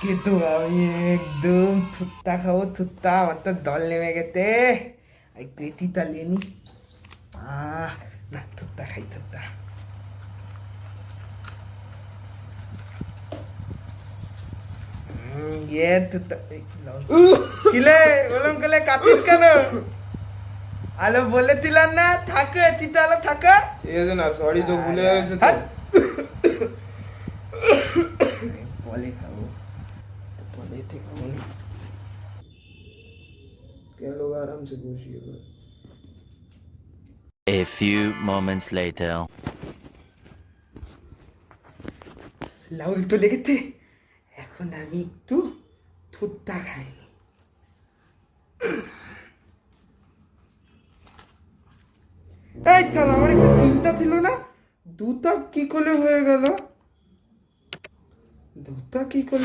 আজকে তো আমি একদম থুত্তা খাবো থুত্তা, আমার তো দল নেমে গেছে। একটু এতিতা নিয়ে নি। না, থুত্তা খাই থুত্তা। থুত্তা কিলে ওরম করলে কাতির কেন? আলো বলে দিলাম না থাকে তিতা আলো থাকে। ঠিক আছে না, সরি তো ভুলে গেছে তো। বলে খাবো তো বলে থেকে বলে কেন আরাম সে বসিয়ে দে। A few moments later. Lahaul তো লেগেছে, এখন আমি একটু থুত্তা খাইনি। এই তাহলে আমার একটু তিনটা ছিল না, দুটা কি করে হয়ে গেল? দুটা কি করে